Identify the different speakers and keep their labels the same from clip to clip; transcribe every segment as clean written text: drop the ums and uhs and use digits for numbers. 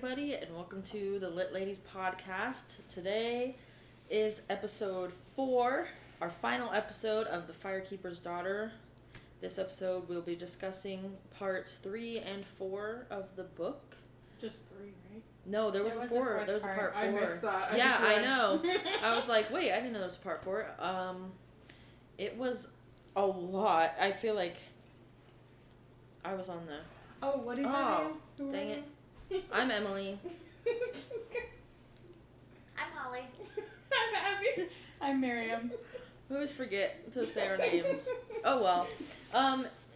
Speaker 1: everybody, and welcome to the Lit Ladies podcast. Today is episode 4, our final episode of The Firekeeper's Daughter. This episode we'll be discussing parts 3 and 4 of the book.
Speaker 2: Just 3, right?
Speaker 1: No, there was a 4. There was a part 4.
Speaker 2: I missed that.
Speaker 1: I know. I was like, wait, I didn't know there was a part 4. It was a lot. I feel like I was on the...
Speaker 2: Oh, what is your name?
Speaker 1: Dang it. I'm Emily.
Speaker 3: I'm Holly.
Speaker 2: I'm Abby. I'm Miriam.
Speaker 1: We always forget to say our names. Oh well.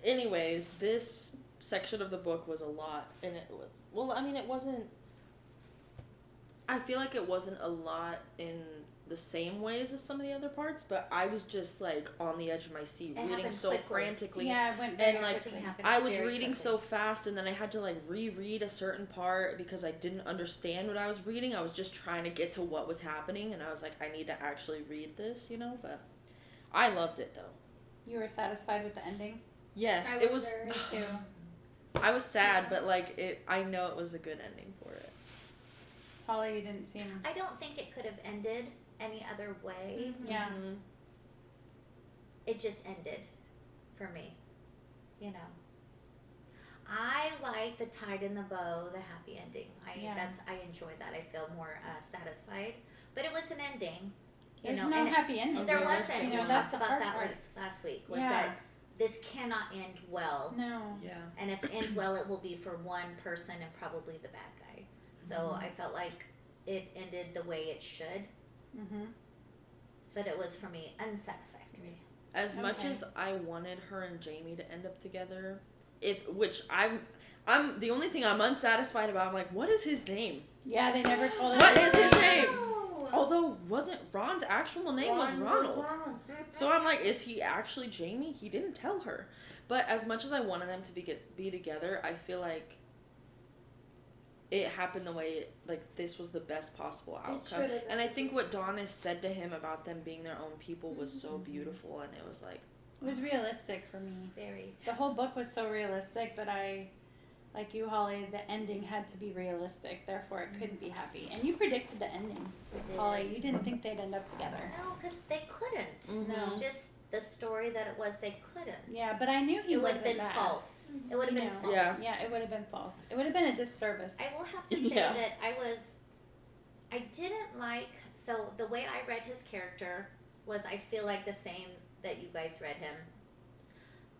Speaker 1: Anyways, this section of the book was a lot, and it was, well, I mean, it wasn't, I feel like it wasn't a lot in the same ways as some of the other parts, but I was just like on the edge of my seat, reading so frantically.
Speaker 2: Yeah, it went
Speaker 1: and like I was reading
Speaker 3: quickly.
Speaker 1: so fast, and then I had to like reread a certain part because I didn't understand what I was reading. I was just trying to get to what was happening, and I was like, I need to actually read this, you know. But I loved it though.
Speaker 2: You were satisfied with the ending?
Speaker 1: Yes,
Speaker 3: it was.
Speaker 2: Me too.
Speaker 1: I was sad, but like it, I know it was a good ending for it.
Speaker 2: Holly, you didn't seem.
Speaker 3: I don't think it could have ended any other way.
Speaker 2: Yeah.
Speaker 1: Mm-hmm.
Speaker 3: It just ended for me. You know. I like the tied in the bow, the happy ending. I enjoy that. I feel more satisfied. But it was an ending.
Speaker 2: There's no happy ending.
Speaker 3: There wasn't.
Speaker 2: You know,
Speaker 3: we
Speaker 2: that's
Speaker 3: talked
Speaker 2: the
Speaker 3: about
Speaker 2: hard
Speaker 3: that
Speaker 2: part.
Speaker 3: last week. Was that this cannot end well.
Speaker 2: No.
Speaker 1: Yeah.
Speaker 3: And if it ends well, it will be for one person and probably the bad guy. So I felt like it ended the way it should.
Speaker 2: Mm-hmm.
Speaker 3: But it was, for me, unsatisfactory.
Speaker 1: As much as I wanted her and Jamie to end up together, I'm the only thing I'm unsatisfied about. I'm like, what is his name?
Speaker 2: Yeah, they never told us.
Speaker 1: What is his name?
Speaker 3: No.
Speaker 1: Although wasn't Ron's actual name was Ronald. So I'm like, is he actually Jamie? He didn't tell her. But as much as I wanted them to be together, I feel like it happened the way this was the best possible outcome. And I think what Donna said to him about them being their own people was so beautiful, and it was like,
Speaker 2: It was realistic for me.
Speaker 3: Very.
Speaker 2: The whole book was so realistic, but I, like you, Holly, the ending had to be realistic. Therefore, it couldn't be happy. And you predicted the ending, Holly. You didn't think they'd end up together.
Speaker 3: No, because they couldn't.
Speaker 1: Mm-hmm.
Speaker 2: No.
Speaker 3: Just the story that it was, they couldn't.
Speaker 2: Yeah, but I knew he
Speaker 3: It would
Speaker 2: wasn't
Speaker 3: have been
Speaker 2: bad.
Speaker 3: false. It would have been false.
Speaker 1: Yeah.
Speaker 2: Yeah, it would have been false. It would have been a disservice.
Speaker 3: I will have to say that I didn't like, so the way I read his character was, I feel like the same that you guys read him.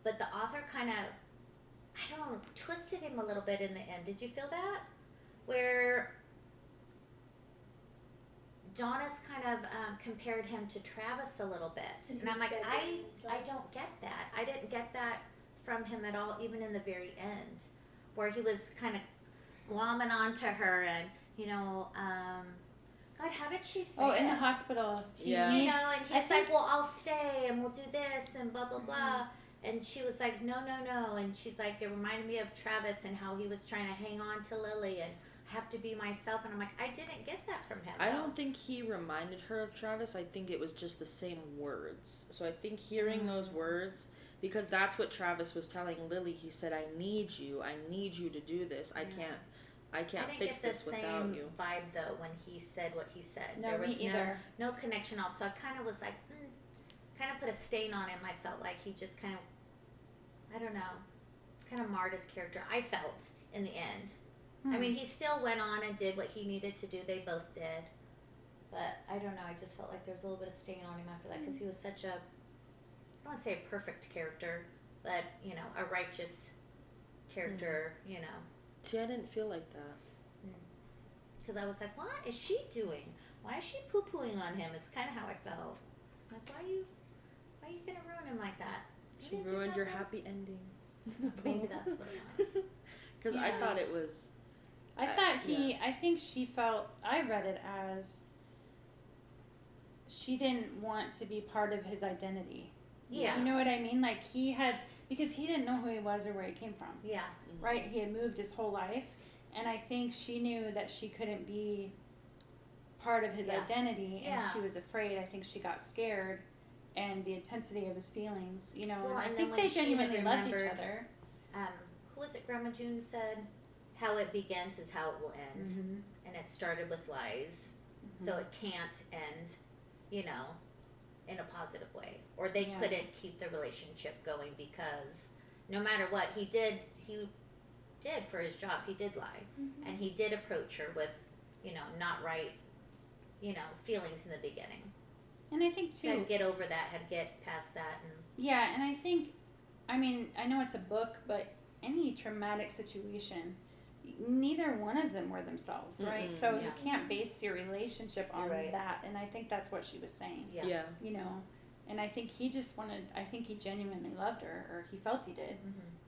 Speaker 3: But the author kind of, I don't know, twisted him a little bit in the end. Did you feel that? Where Donna's kind of compared him to Travis a little bit. And I'm like, I don't get that. I didn't get that from him at all, even in the very end, where he was kind of glomming onto her and, you know, God, how did she say
Speaker 2: Oh, in
Speaker 3: it?
Speaker 2: the hospital.
Speaker 1: Yeah.
Speaker 3: You know, and he's like, well, I'll stay and we'll do this and blah, blah, blah. And she was like, no. And she's like, it reminded me of Travis and how he was trying to hang on to Lily and have to be myself. And I'm like, I didn't get that from him.
Speaker 1: I don't think he reminded her of Travis. I think it was just the same words. So I think hearing those words, because that's what Travis was telling Lily. He said, I need you to do this. I can't fix this without you.
Speaker 3: I didn't get the same vibe, though, when he said what he said.
Speaker 2: No,
Speaker 3: there was
Speaker 2: me either.
Speaker 3: no connection. Also, I kind of was like, kind of put a stain on him. I felt like he just kind of, I don't know, kind of marred his character. I felt in the end. I mean, he still went on and did what he needed to do. They both did. But I don't know. I just felt like there was a little bit of stain on him after that, because he was such a, I don't want to say a perfect character, but, you know, a righteous character, you know.
Speaker 1: See, I didn't feel like that.
Speaker 3: Because I was like, what is she doing? Why is she poo-pooing on him? It's kind of how I felt. Like, why are you going to ruin him like that?
Speaker 1: She ruined your happy ending.
Speaker 3: Maybe that's what it was.
Speaker 1: Because I thought it was...
Speaker 2: I think she felt, I read it as she didn't want to be part of his identity.
Speaker 3: Yeah.
Speaker 2: You know what I mean? Like because he didn't know who he was or where he came from.
Speaker 3: Yeah.
Speaker 2: Right? He had moved his whole life. And I think she knew that she couldn't be part of his identity, and she was afraid. I think she got scared, and the intensity of his feelings, you know.
Speaker 3: Well,
Speaker 2: I
Speaker 3: and
Speaker 2: think
Speaker 3: then when
Speaker 2: they
Speaker 3: she
Speaker 2: genuinely loved each
Speaker 3: remembered-
Speaker 2: other.
Speaker 3: Who was it Grandma June said? how it begins is how it will end.
Speaker 2: Mm-hmm.
Speaker 3: And it started with lies.
Speaker 2: Mm-hmm.
Speaker 3: So it can't end, you know, in a positive way. Or they couldn't keep the relationship going because no matter what he did for his job, he did lie.
Speaker 2: Mm-hmm.
Speaker 3: And he did approach her with, you know, not right, you know, feelings in the beginning.
Speaker 2: And I think, too...
Speaker 3: Had to get over that, had to get past that.
Speaker 2: Yeah, and I think, I mean, I know it's a book, but any traumatic situation, neither one of them were themselves, right? So you can't base your relationship on that, and I think that's what she was saying.
Speaker 1: Yeah.
Speaker 2: You know, and I think he just I think he genuinely loved her, or he felt he did,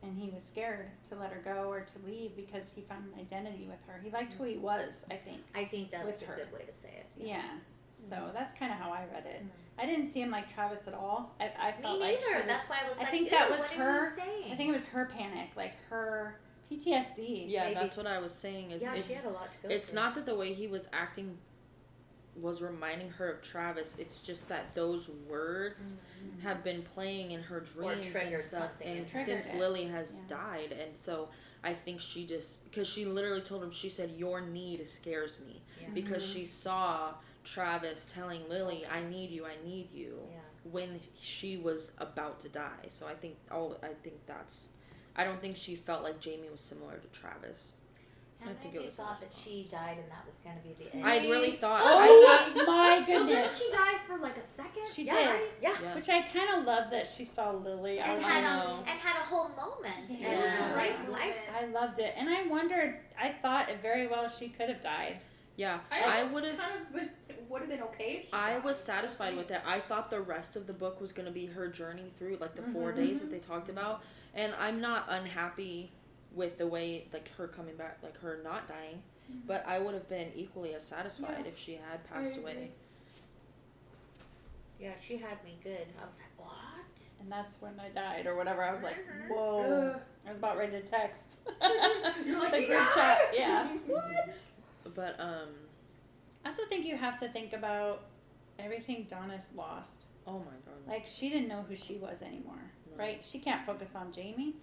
Speaker 2: and he was scared to let her go or to leave because he found an identity with her. He liked who he was, I think.
Speaker 3: I think that's a good way to say it.
Speaker 2: Yeah. So that's kind of how I read it. I didn't see him like Travis at all. I felt
Speaker 3: Me
Speaker 2: like
Speaker 3: neither. That's why I was like,
Speaker 2: I think that was
Speaker 3: what
Speaker 2: her.
Speaker 3: saying?
Speaker 2: I think it was her panic, like her PTSD.
Speaker 1: Yeah,
Speaker 3: maybe.
Speaker 1: that's what I was saying. Is
Speaker 3: she had a lot to go
Speaker 1: It's
Speaker 3: through.
Speaker 1: not that the way he was acting was reminding her of Travis. It's just that those words have been playing in her dreams and stuff, and since Lily has died, and so I think she just, because she literally told him, she said, "Your need scares me," because she saw Travis telling Lily, "I need you, when she was about to die. So I think that's. I don't think she felt like Jamie was similar to Travis.
Speaker 3: I think it was thought that she died and that was going to be the end.
Speaker 1: I really thought.
Speaker 2: Oh my goodness!
Speaker 4: Didn't she die for like a second?
Speaker 2: She did.
Speaker 4: Right?
Speaker 3: Yeah.
Speaker 2: Which I kind of love that she saw Lily.
Speaker 3: And had a whole moment.
Speaker 2: Yeah.
Speaker 3: And
Speaker 2: It was a
Speaker 3: great life.
Speaker 2: I loved it, and I wondered. I thought very well she could have died.
Speaker 1: Yeah,
Speaker 4: I would have been okay if she
Speaker 1: I
Speaker 4: died.
Speaker 1: was satisfied with it. I thought the rest of the book was going to be her journey through, like, the 4 days that they talked about. And I'm not unhappy with the way, like, her coming back, like, her not dying. But I would have been equally as satisfied if she had passed away.
Speaker 3: Yeah, she had me good. I was like, what?
Speaker 2: And that's when I died, or whatever. I was like, whoa. I was about ready to text.
Speaker 4: You're like,
Speaker 2: the group chat. Yeah.
Speaker 4: What?
Speaker 1: But,
Speaker 2: I also think you have to think about everything Donna's lost.
Speaker 1: oh my god.
Speaker 2: Like, she didn't know who she was anymore, right? She can't focus on Jamie.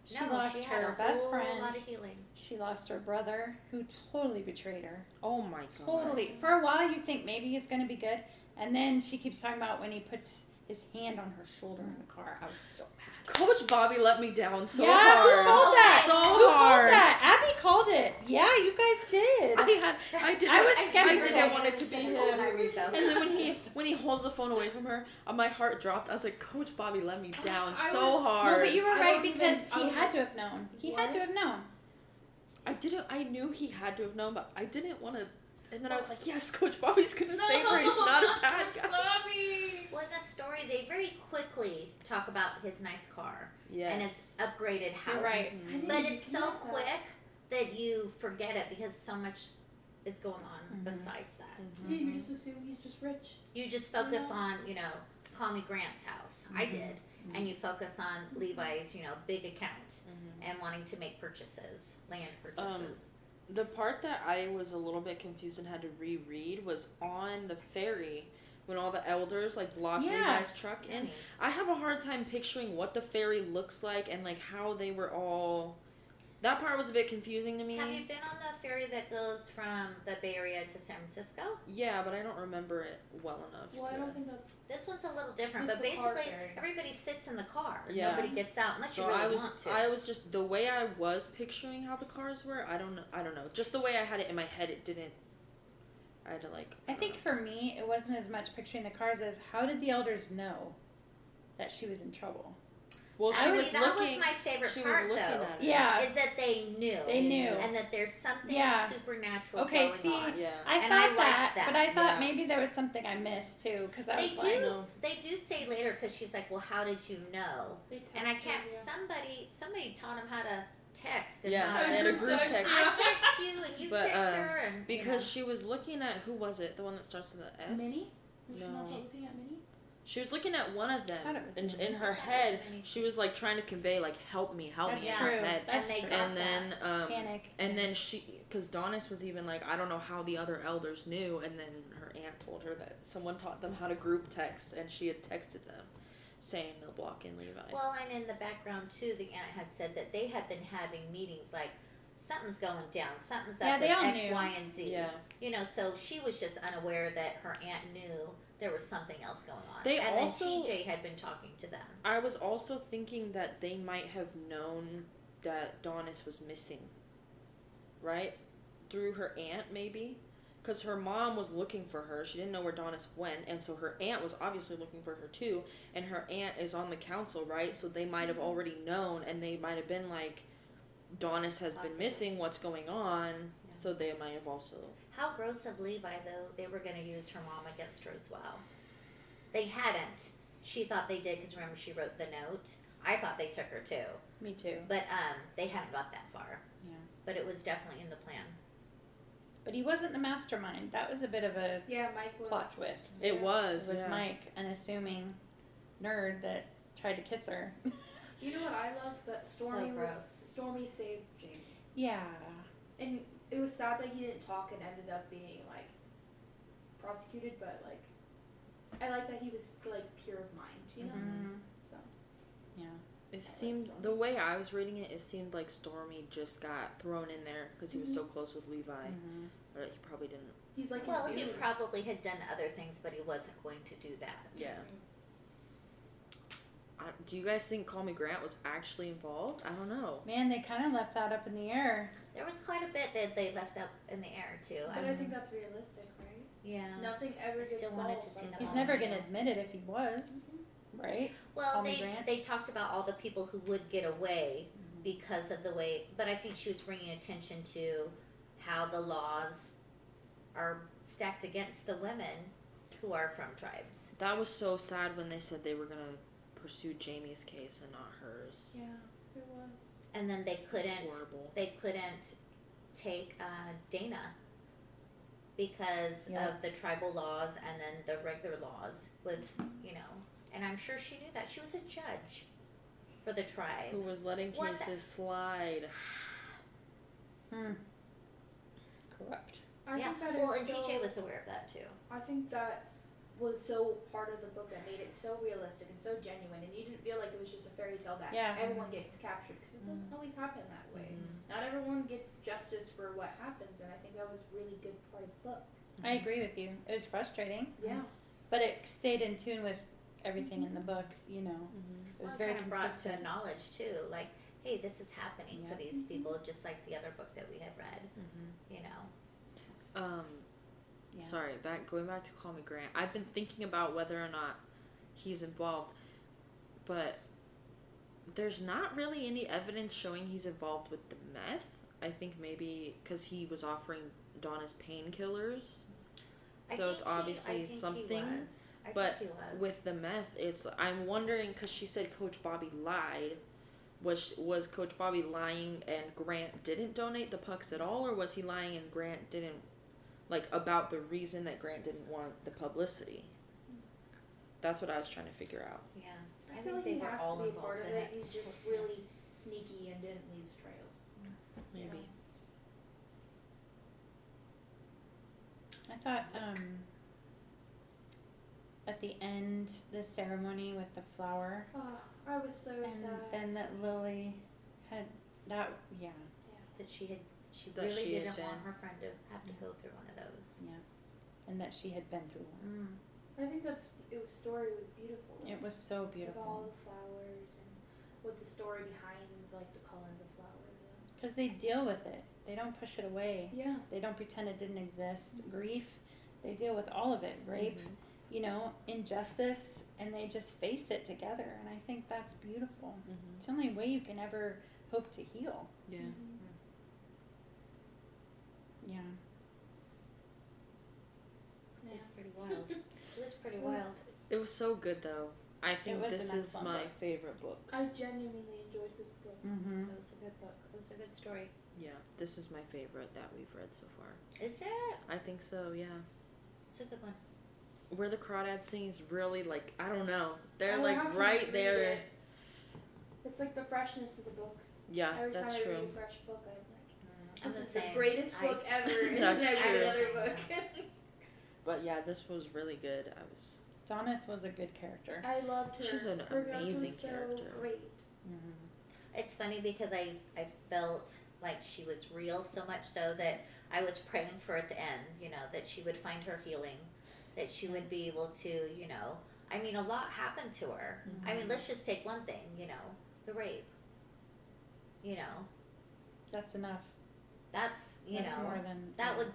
Speaker 2: She
Speaker 3: No,
Speaker 2: lost
Speaker 3: had
Speaker 2: her
Speaker 3: a
Speaker 2: best
Speaker 3: whole
Speaker 2: friend.
Speaker 3: lot of healing.
Speaker 2: She lost her brother, who totally betrayed her.
Speaker 1: Oh my god.
Speaker 2: Totally. For a while, you think maybe he's going to be good. And then she keeps talking about when he puts his hand on her shoulder in the car. I was so mad.
Speaker 1: Coach Bobby let me down so
Speaker 2: yeah,
Speaker 1: hard.
Speaker 2: Who called that?
Speaker 1: So
Speaker 2: Who
Speaker 1: hard.
Speaker 2: called that? Abby called it. Yeah, you guys did.
Speaker 1: I didn't want it to be him.
Speaker 4: When I read them.
Speaker 1: And then when he holds the phone away from her, my heart dropped. I was like, Coach Bobby let me down so hard.
Speaker 2: No, but you were
Speaker 4: I
Speaker 2: right
Speaker 4: don't
Speaker 2: because
Speaker 4: even-
Speaker 2: he had to have known. He had to have known.
Speaker 1: I knew he had to have known, but I didn't want to. And then I was like, yes, Coach Bobby's gonna save her. He's not a bad guy.
Speaker 4: Bobby.
Speaker 3: Well, in the story, they very quickly talk about his nice car
Speaker 1: Yes.
Speaker 3: and his upgraded house.
Speaker 2: You're right.
Speaker 3: But it's so quick that you forget it because so much is going on besides that.
Speaker 4: Yeah, you just assume he's just rich.
Speaker 3: You just focus on, call me Grant's house. I did. And you focus on Levi's, big account and wanting to make purchases, land purchases.
Speaker 1: The part that I was a little bit confused and had to reread was on the ferry when all the elders blocked Levi's truck in. I have a hard time picturing what the ferry looks like and how they were all. That part was a bit confusing to me.
Speaker 3: Have you been on the ferry that goes from the Bay Area to San Francisco?
Speaker 1: Yeah, but I don't remember it well enough.
Speaker 4: Well, I don't think that's.
Speaker 3: This one's a little different,
Speaker 4: It's
Speaker 3: but
Speaker 4: the car
Speaker 3: basically
Speaker 4: ferry.
Speaker 3: everybody sits in the car.
Speaker 1: Yeah.
Speaker 3: Nobody gets out unless
Speaker 1: So
Speaker 3: you really want to.
Speaker 1: I was just the way I was picturing how the cars were. I don't know. Just the way I had it in my head, it didn't. I had to
Speaker 2: I think for me, it wasn't as much picturing the cars as how did the elders know that she was in trouble?
Speaker 1: Well,
Speaker 3: that was my favorite part, though.
Speaker 2: Yeah.
Speaker 3: Is that they knew.
Speaker 2: They knew.
Speaker 3: And that there's something supernatural
Speaker 2: okay,
Speaker 3: going
Speaker 2: see,
Speaker 3: on.
Speaker 1: Yeah.
Speaker 2: I
Speaker 3: And
Speaker 2: thought
Speaker 3: I liked that.
Speaker 2: but I thought maybe there was something I missed, too, because I was like...
Speaker 3: They do say later, because she's like, well, how did you know?
Speaker 4: They
Speaker 3: And I
Speaker 4: text
Speaker 3: can't,
Speaker 4: you.
Speaker 3: somebody taught him how to text. And
Speaker 1: Yeah,
Speaker 3: how to,
Speaker 1: and a group text.
Speaker 3: I text you and you text her. And,
Speaker 1: because she was looking at, who was it? The one that starts with an S?
Speaker 4: Minnie? Was
Speaker 1: No.
Speaker 4: she not looking at Minnie?
Speaker 1: She was looking at one of them,
Speaker 2: I thought it was
Speaker 1: and in her head, she was trying to convey help me,
Speaker 2: That's
Speaker 1: in
Speaker 2: true.
Speaker 1: her head.
Speaker 2: That's
Speaker 3: and
Speaker 2: true.
Speaker 1: And then,
Speaker 2: Panic.
Speaker 1: and then because Donis was even I don't know how the other elders knew, and then her aunt told her that someone taught them how to group text, and she had texted them, saying no blocking Levi.
Speaker 3: Well, and in the background too, the aunt had said that they had been having meetings something's going down. Something's
Speaker 2: Yeah,
Speaker 3: up
Speaker 2: they
Speaker 3: with
Speaker 2: all
Speaker 3: X,
Speaker 2: knew.
Speaker 3: Y, and Z.
Speaker 1: Yeah.
Speaker 3: You know, so she was just unaware that her aunt knew there was something else going on.
Speaker 1: They
Speaker 3: and
Speaker 1: also-
Speaker 3: then TJ had been talking to them.
Speaker 1: I was also thinking that they might have known that Donis was missing, right? Through her aunt, maybe? Because her mom was looking for her. She didn't know where Donis went, and so her aunt was obviously looking for her too. And her aunt is on the council, right? So they might have already known, and they might have been like, Donis has been missing, what's going on?
Speaker 3: Yeah.
Speaker 1: So they might have also...
Speaker 3: How gross of Levi, though, they were going to use her mom against her as well. They hadn't. She thought they did, because remember she wrote the note. I thought they took her too.
Speaker 2: Me too.
Speaker 3: But they hadn't got that far.
Speaker 2: Yeah.
Speaker 3: But it was definitely in the plan.
Speaker 2: But he wasn't the mastermind. That was a bit of a
Speaker 4: Yeah, Mike was.
Speaker 2: plot twist.
Speaker 1: It was,
Speaker 2: It was
Speaker 1: yeah.
Speaker 2: Mike, an assuming nerd that tried to kiss her.
Speaker 4: You know what I loved? That Stormy saved Jamie.
Speaker 2: Yeah.
Speaker 4: And it was sad that he didn't talk and ended up being, like, prosecuted, but, like, I like that he was, like, pure of mind, you know?
Speaker 2: Mm-hmm.
Speaker 4: So.
Speaker 2: Yeah.
Speaker 1: It
Speaker 4: like
Speaker 1: seemed,
Speaker 4: Stormy.
Speaker 1: the way I was reading it, it seemed like Stormy just got thrown in there because he was so close with Levi.
Speaker 2: Mm-hmm.
Speaker 1: Or he probably didn't.
Speaker 4: He's like,
Speaker 3: Well,
Speaker 4: his
Speaker 3: he
Speaker 4: dude.
Speaker 3: probably had done other things, but he wasn't going to do that.
Speaker 1: Yeah. Do you guys think Call Me Grant was actually involved? I don't know.
Speaker 2: Man, they kind of left that up in the air.
Speaker 3: There was quite a bit that they left up in the air, too.
Speaker 4: But I think that's realistic, right?
Speaker 3: Yeah.
Speaker 4: Nothing ever
Speaker 3: I
Speaker 4: gets
Speaker 3: still
Speaker 4: solved.
Speaker 3: wanted to see
Speaker 4: by
Speaker 3: them
Speaker 2: He's
Speaker 3: all.
Speaker 2: never going to admit it if he was, right?
Speaker 3: Well,
Speaker 2: Call Me Grant?
Speaker 3: they talked about all the people who would get away
Speaker 2: Mm-hmm.
Speaker 3: because of the way, but I think she was bringing attention to how the laws are stacked against the women who are from tribes.
Speaker 1: That was so sad when they said they were going to pursue Jamie's case and not hers.
Speaker 4: Yeah, it was.
Speaker 3: And then they
Speaker 1: It's
Speaker 3: couldn't
Speaker 1: horrible.
Speaker 3: take Dana because
Speaker 2: Yeah.
Speaker 3: of the tribal laws, and then the regular laws was, you know, and I'm sure she knew that. She was a judge for the tribe.
Speaker 1: Who was letting
Speaker 3: What the-
Speaker 1: cases slide.
Speaker 2: Corrupt.
Speaker 4: I
Speaker 3: Yeah.
Speaker 4: think that
Speaker 3: Well,
Speaker 4: is
Speaker 3: and
Speaker 4: so,
Speaker 3: TJ was aware of that too.
Speaker 4: I think that was so part of the book that made it so realistic and so genuine, and you didn't feel like it was just a fairy tale that
Speaker 2: Yeah.
Speaker 4: everyone gets captured, because it doesn't always happen that way. Not everyone gets justice for what happens, and I think that was a really good part of the book.
Speaker 2: I agree with you. It was frustrating,
Speaker 4: Yeah.
Speaker 2: but it stayed in tune with everything in the book, you know. It was
Speaker 3: Well,
Speaker 2: very
Speaker 3: kind of brought to
Speaker 2: consistent.
Speaker 3: knowledge too, like, hey, this is happening for
Speaker 2: Yeah.
Speaker 3: these people, just like the other book that we had read. You know.
Speaker 2: Yeah.
Speaker 1: Sorry, going back to Call Me Grant. I've been thinking about whether or not he's involved, but there's not really any evidence showing he's involved with the meth. I think maybe because he was offering Donna's painkillers, so it's obviously something. But with the meth, I'm wondering, because she said Coach Bobby lied. Was Coach Bobby lying and Grant didn't donate the pucks at all, or was he lying and Grant didn't, like, about the reason that Grant didn't want the publicity? That's what I was trying to figure out.
Speaker 3: Yeah,
Speaker 4: I
Speaker 3: I
Speaker 4: feel
Speaker 3: think
Speaker 4: like
Speaker 3: they
Speaker 4: he
Speaker 3: were
Speaker 4: has
Speaker 3: all
Speaker 4: to be a
Speaker 3: involved
Speaker 4: part of
Speaker 3: in
Speaker 4: it.
Speaker 3: it.
Speaker 4: He's just really sneaky and didn't leave trails.
Speaker 1: Maybe.
Speaker 2: I thought at the end, the ceremony with the flower,
Speaker 4: Oh, I was so
Speaker 2: and
Speaker 4: sad.
Speaker 2: then that Lily had that. Yeah,
Speaker 3: That she
Speaker 1: That
Speaker 3: really
Speaker 1: she had
Speaker 3: didn't want
Speaker 1: been-
Speaker 3: her friend to have to go through one of those.
Speaker 2: yeah, and that she had been through one.
Speaker 4: I think story was beautiful.
Speaker 2: It was so
Speaker 4: With all
Speaker 2: beautiful
Speaker 4: the flowers and with the story behind, like, the color of the flowers.
Speaker 2: because they deal with it. They don't push it away.
Speaker 4: Yeah.
Speaker 2: They don't pretend it didn't exist. Grief, they deal with all of it. Rape, you know, injustice, and they just face it together. And I think that's beautiful. It's the only way you can ever hope to heal.
Speaker 1: Yeah.
Speaker 2: Yeah.
Speaker 3: It was pretty wild. It was pretty wild.
Speaker 1: It was so good, though. I think
Speaker 2: was
Speaker 1: this
Speaker 2: an
Speaker 1: is
Speaker 2: excellent
Speaker 1: my
Speaker 2: book.
Speaker 1: favorite book.
Speaker 4: I genuinely enjoyed this book.
Speaker 2: Mm-hmm.
Speaker 3: It was a good book. It was a good story.
Speaker 1: Yeah, this is my favorite that we've read so far.
Speaker 3: Is it?
Speaker 1: I think so, yeah.
Speaker 3: It's a good one.
Speaker 1: Where the Crawdads sing is really, like, I don't know. They're,
Speaker 4: I
Speaker 1: like,
Speaker 4: have to
Speaker 1: right
Speaker 4: reread
Speaker 1: there.
Speaker 4: it. It's like the freshness of the book.
Speaker 1: Yeah,
Speaker 4: Every
Speaker 1: that's
Speaker 4: time I
Speaker 1: true.
Speaker 4: read a fresh book, I'm like,
Speaker 3: I'm
Speaker 4: this
Speaker 3: the
Speaker 4: is the
Speaker 3: same.
Speaker 4: greatest book ever. And
Speaker 1: That's
Speaker 4: then I read
Speaker 1: true.
Speaker 4: another book.
Speaker 1: But yeah, this was really good.
Speaker 2: Donis was a good character.
Speaker 4: I loved her.
Speaker 1: She's an
Speaker 4: Her growth
Speaker 1: amazing
Speaker 4: was so
Speaker 1: character.
Speaker 4: great.
Speaker 2: Mm-hmm.
Speaker 3: It's funny because I felt like she was real, so much so that I was praying for at the end, that she would find her healing, that she would be able to, I mean, a lot happened to her.
Speaker 2: Mm-hmm.
Speaker 3: I mean, let's just take one thing, the rape.
Speaker 2: That's enough.
Speaker 3: That's,
Speaker 2: That's more than
Speaker 3: that would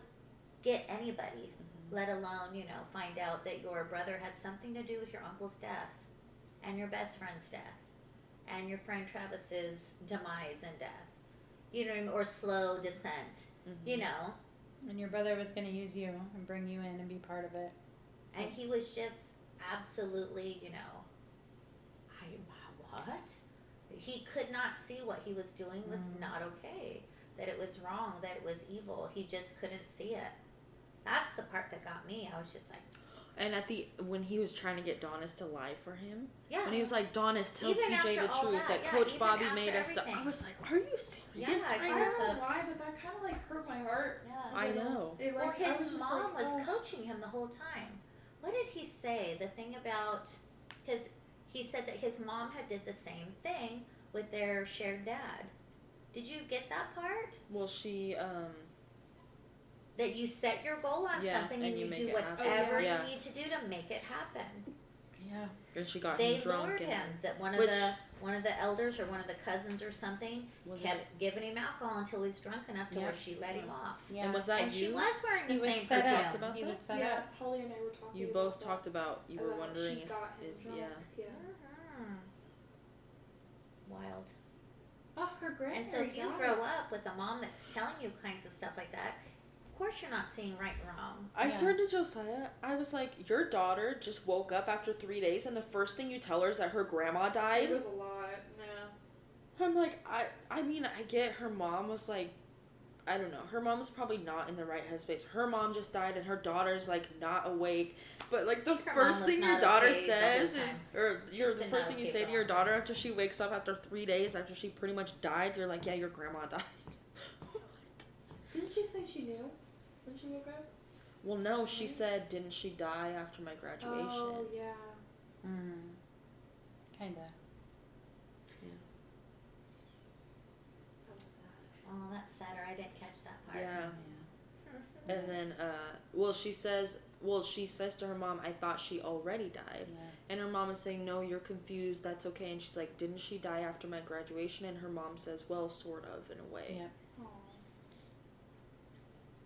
Speaker 3: get anybody, let alone, find out that your brother had something to do with your uncle's death and your best friend's death and your friend Travis's demise and death. You know what I mean? Or slow descent,
Speaker 2: And your brother was going to use you and bring you in and be part of it.
Speaker 3: And he was just absolutely, what? He could not see what he was doing was not okay. That it was wrong, that it was evil. He just couldn't see it. That's the part that got me. I was just like...
Speaker 1: And when he was trying to get Donis to lie for him,
Speaker 3: yeah.
Speaker 1: and he was like, Donis, tell
Speaker 3: even
Speaker 1: TJ the truth, that
Speaker 3: yeah,
Speaker 1: Coach Bobby made us
Speaker 3: everything.
Speaker 1: I was like, are you serious?
Speaker 3: Yeah,
Speaker 1: right
Speaker 4: I
Speaker 1: now?
Speaker 4: don't know why, but that kind of like hurt my heart.
Speaker 3: Yeah.
Speaker 1: I know.
Speaker 4: It, like,
Speaker 3: Well,
Speaker 4: I was
Speaker 3: his
Speaker 4: just
Speaker 3: mom
Speaker 4: like,
Speaker 3: was coaching him the whole time. What did he say? The thing about... Because he said that his mom had did the same thing with their shared dad. Did you get that part?
Speaker 1: Well, she,
Speaker 3: That you set your goal on something and you do whatever you need to do to make it happen.
Speaker 2: Yeah.
Speaker 1: And she got
Speaker 3: They
Speaker 1: him drunk.
Speaker 3: lured him. That one of the elders or one of the cousins or something kept giving him alcohol until he was drunk enough to where she let him off.
Speaker 2: Yeah.
Speaker 1: And was that
Speaker 3: and
Speaker 1: you?
Speaker 3: she was wearing the same
Speaker 2: set
Speaker 3: perfume.
Speaker 2: up.
Speaker 1: About
Speaker 2: He was set
Speaker 4: yeah,
Speaker 2: up.
Speaker 4: Holly and I were talking.
Speaker 1: You
Speaker 4: about
Speaker 1: both
Speaker 4: that.
Speaker 1: talked about, you were wondering
Speaker 4: she got him
Speaker 1: if
Speaker 4: drunk. Yeah.
Speaker 3: Mhm. Wild.
Speaker 4: Oh, her
Speaker 3: And
Speaker 4: grandparents.
Speaker 3: so if you grow up with a mom that's telling you kinds of stuff like that, of course you're not seeing right and wrong.
Speaker 1: I turned to Josiah. I was like, your daughter just woke up after 3 days, and the first thing you tell her is that her grandma died.
Speaker 4: It was a lot. Yeah.
Speaker 1: I'm like, I mean, I get her mom was like, I don't know. Her mom was probably not in the right headspace. Her mom just died, and her daughter's like not awake. But like the first thing your daughter says is, or the first thing you say to your daughter after she wakes up after 3 days after she pretty much died, you're like, yeah, your grandma died. What?
Speaker 4: Didn't she say she knew when she woke up?
Speaker 1: Well, no, she said, didn't she die after my graduation?
Speaker 4: Oh yeah.
Speaker 2: Kinda.
Speaker 4: That was sad.
Speaker 3: Oh, that's sadder. I didn't catch that part.
Speaker 1: Yeah. And then, she says to her mom, I thought she already died.
Speaker 2: Yeah.
Speaker 1: And her mom is saying, no, you're confused, that's okay. And she's like, didn't she die after my graduation? And her mom says, well, sort of, in a way.
Speaker 2: Yeah.
Speaker 4: Aww.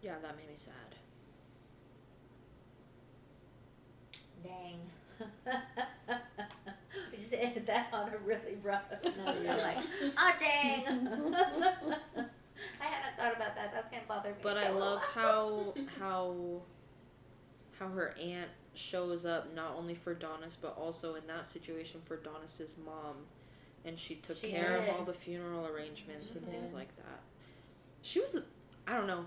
Speaker 1: Yeah, that made me sad.
Speaker 3: Dang. We just ended that on a really rough note. You're like, dang. I hadn't thought about that. That's gonna bother me.
Speaker 1: But I love how her aunt shows up not only for Donis but also in that situation for Donis's mom, and she took care of all the funeral arrangements and things like that. She was, I don't know,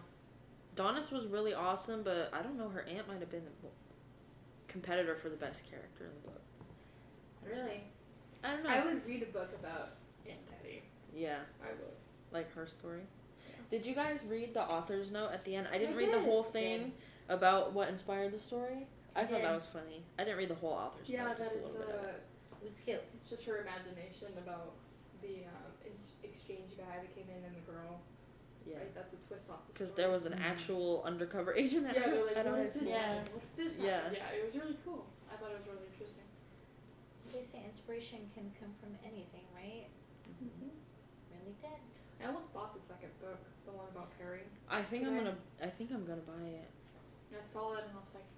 Speaker 1: Donis was really awesome, but I don't know, her aunt might have been the competitor for the best character in the book.
Speaker 4: Really?
Speaker 1: I don't know.
Speaker 4: I would read a book about Aunt Teddy.
Speaker 1: Yeah.
Speaker 4: I would.
Speaker 1: Like her story.
Speaker 4: Yeah.
Speaker 1: Did you guys read the author's note at the end? I didn't read the whole thing about what inspired the story. I thought that was funny. I didn't read the whole author's note.
Speaker 4: That
Speaker 1: just a
Speaker 4: it's
Speaker 1: little bit of it.
Speaker 3: It was cute.
Speaker 4: just her imagination about the exchange guy that came in and the girl.
Speaker 1: Yeah.
Speaker 4: Right, that's a twist off the story.
Speaker 1: Because there was an actual undercover agent at
Speaker 4: they're like,
Speaker 1: at
Speaker 4: what
Speaker 1: high
Speaker 4: if this
Speaker 1: school.
Speaker 4: happened? What if this happened? Yeah, it was really cool. I thought it was really interesting.
Speaker 3: They say inspiration can come from anything, right?
Speaker 4: Mm-hmm.
Speaker 3: Really did.
Speaker 4: I almost bought the second book, the one about Perry.
Speaker 1: I think I'm gonna buy it.
Speaker 4: I saw it and I was like,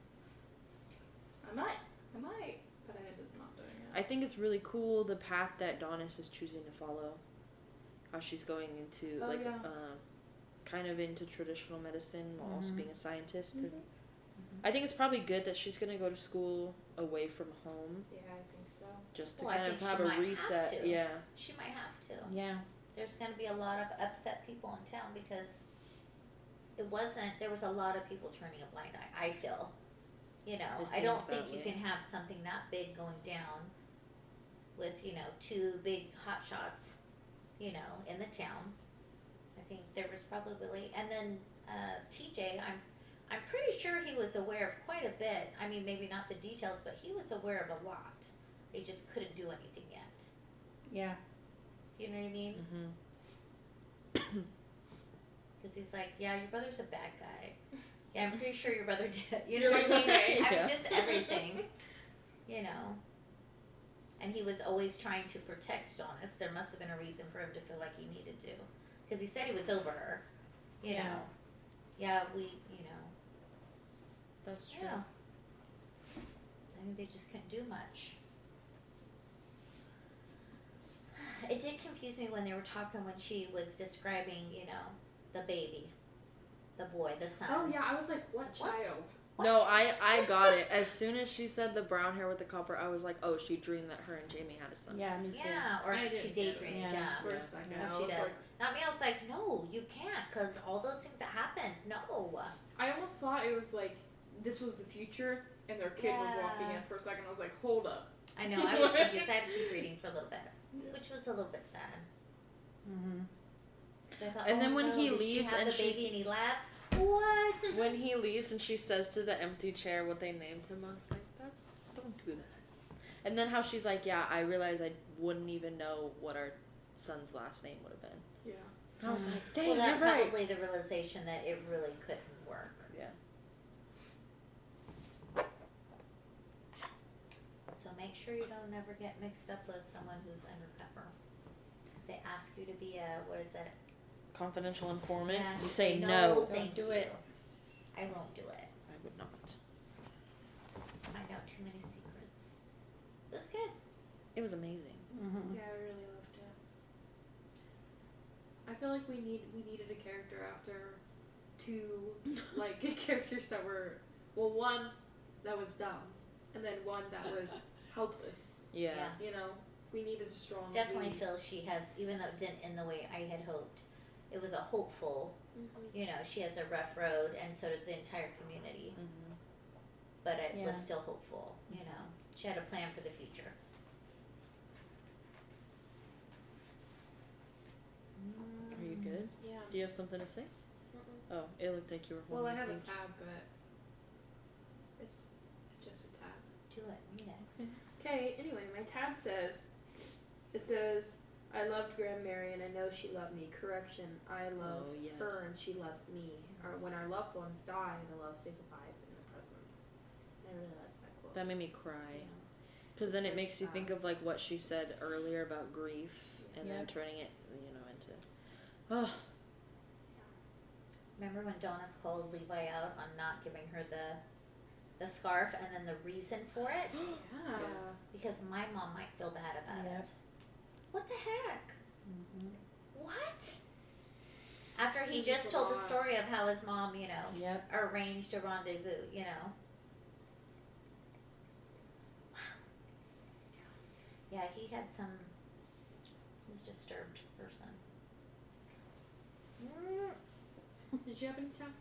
Speaker 4: I might, but I ended up not doing it.
Speaker 1: I think it's really cool the path that Donis is choosing to follow. How she's going into kind of into traditional medicine while also being a scientist.
Speaker 4: Mm-hmm.
Speaker 1: And I think it's probably good that she's gonna go to school away from home.
Speaker 4: Yeah, I think so.
Speaker 1: Just to
Speaker 3: Well, I
Speaker 1: kind of
Speaker 3: think
Speaker 1: have
Speaker 3: she
Speaker 1: a
Speaker 3: might
Speaker 1: reset.
Speaker 3: have to.
Speaker 1: Yeah.
Speaker 3: She might have to.
Speaker 2: Yeah.
Speaker 3: There's going to be a lot of upset people in town because there was a lot of people turning a blind eye, I feel. You know,
Speaker 1: It
Speaker 3: I don't
Speaker 1: seems
Speaker 3: think
Speaker 1: that
Speaker 3: you
Speaker 1: way.
Speaker 3: can have something that big going down with, two big hot shots, in the town. I think there was probably, and then TJ, I'm pretty sure he was aware of quite a bit. I mean, maybe not the details, but he was aware of a lot. They just couldn't do anything yet.
Speaker 2: Yeah.
Speaker 3: You know what I mean? Because he's like, yeah, your brother's a bad guy. Yeah, I'm pretty sure your brother did it. You know what I mean?
Speaker 1: Yeah.
Speaker 3: I mean, just everything. You know. And he was always trying to protect Donis. There must have been a reason for him to feel like he needed to. Because he said he was over her. You know. Yeah,
Speaker 1: That's true.
Speaker 3: Yeah. I think they just couldn't do much. It did confuse me when they were talking when she was describing, the baby. The boy, the son.
Speaker 4: Oh, yeah, I was like, what child?
Speaker 3: What?
Speaker 1: No, I got it. As soon as she said the brown hair with the copper, I was like, oh, she dreamed that her and Jamie had a son.
Speaker 2: Yeah, me too.
Speaker 3: Yeah, or
Speaker 4: I
Speaker 3: she
Speaker 4: didn't
Speaker 3: daydreamed, yeah.
Speaker 4: For a second.
Speaker 3: No,
Speaker 4: I
Speaker 3: she
Speaker 4: was
Speaker 3: does.
Speaker 4: like,
Speaker 3: Not me, I was like, no, you can't, because all those things that happened, no.
Speaker 4: I almost thought it was like, this was the future, and their kid was walking in for a second. I was like, hold up.
Speaker 3: I know, I was confused. I had to keep reading for a little bit, which was a little bit sad.
Speaker 2: Mm-hmm.
Speaker 3: I thought,
Speaker 1: And then when he
Speaker 3: did
Speaker 1: leaves
Speaker 3: she have
Speaker 1: and
Speaker 3: the baby
Speaker 1: she's-
Speaker 3: and he laughed? What?
Speaker 1: When he leaves and she says to the empty chair what they named him, I was like, don't do that. And then how she's like, yeah, I realized I wouldn't even know what our son's last name would have been.
Speaker 4: Yeah.
Speaker 1: And I was like, dang,
Speaker 3: Well, that's
Speaker 1: you're right.
Speaker 3: probably the realization that it really couldn't work.
Speaker 1: Yeah.
Speaker 3: So make sure you don't ever get mixed up with someone who's undercover. They ask you to be a, what is it?
Speaker 1: Confidential informant.
Speaker 3: Yeah,
Speaker 1: You say
Speaker 3: no,
Speaker 1: no.
Speaker 3: thank
Speaker 2: do
Speaker 3: you.
Speaker 2: it.
Speaker 3: I won't do it.
Speaker 1: I would not.
Speaker 3: Find out too many secrets. It was good.
Speaker 1: It was amazing.
Speaker 2: Mm-hmm.
Speaker 4: Yeah, I really loved it. I feel like we needed a character after two, like, characters that were, well, one that was dumb, and then one that was helpless.
Speaker 1: Yeah.
Speaker 4: You know, we needed a strong
Speaker 3: Definitely
Speaker 4: lead.
Speaker 3: feel she has, even though it didn't end the way I had hoped, it was a hopeful, she has a rough road, and so does the entire community.
Speaker 1: Mm-hmm.
Speaker 3: But it was
Speaker 2: Yeah.
Speaker 3: still hopeful, She had a plan for the future.
Speaker 1: Are you good?
Speaker 4: Yeah.
Speaker 1: Do you have something to say? Oh, it looked like you were
Speaker 4: Well, I
Speaker 1: holding
Speaker 4: have
Speaker 1: a
Speaker 4: a
Speaker 1: page.
Speaker 4: tab, but it's just a tab.
Speaker 3: Do it, read it.
Speaker 4: Okay, anyway, my tab says, I loved Graham Mary and I know she loved me. Correction, I love
Speaker 1: Oh, yes.
Speaker 4: her and she loves me. Or when our loved ones die, the love stays alive in the present. I really like that quote.
Speaker 1: That made me cry.
Speaker 4: Yeah.
Speaker 1: Because then it
Speaker 4: Very
Speaker 1: makes you
Speaker 4: sad.
Speaker 1: think of like what she said earlier about grief, and then
Speaker 2: Yep.
Speaker 1: turning it, into. Oh.
Speaker 3: Remember when Donis called Levi out on not giving her the scarf, and then the reason for it?
Speaker 4: Yeah.
Speaker 3: Because my mom might feel bad about
Speaker 2: Yep.
Speaker 3: it. What the heck?
Speaker 2: Mm-hmm.
Speaker 3: What? After he
Speaker 4: It's
Speaker 3: just
Speaker 4: just a
Speaker 3: told the
Speaker 4: lot.
Speaker 3: story of how his mom,
Speaker 2: Yep.
Speaker 3: arranged a rendezvous, Yeah, he had he's a disturbed person.
Speaker 4: Did you have any tabs,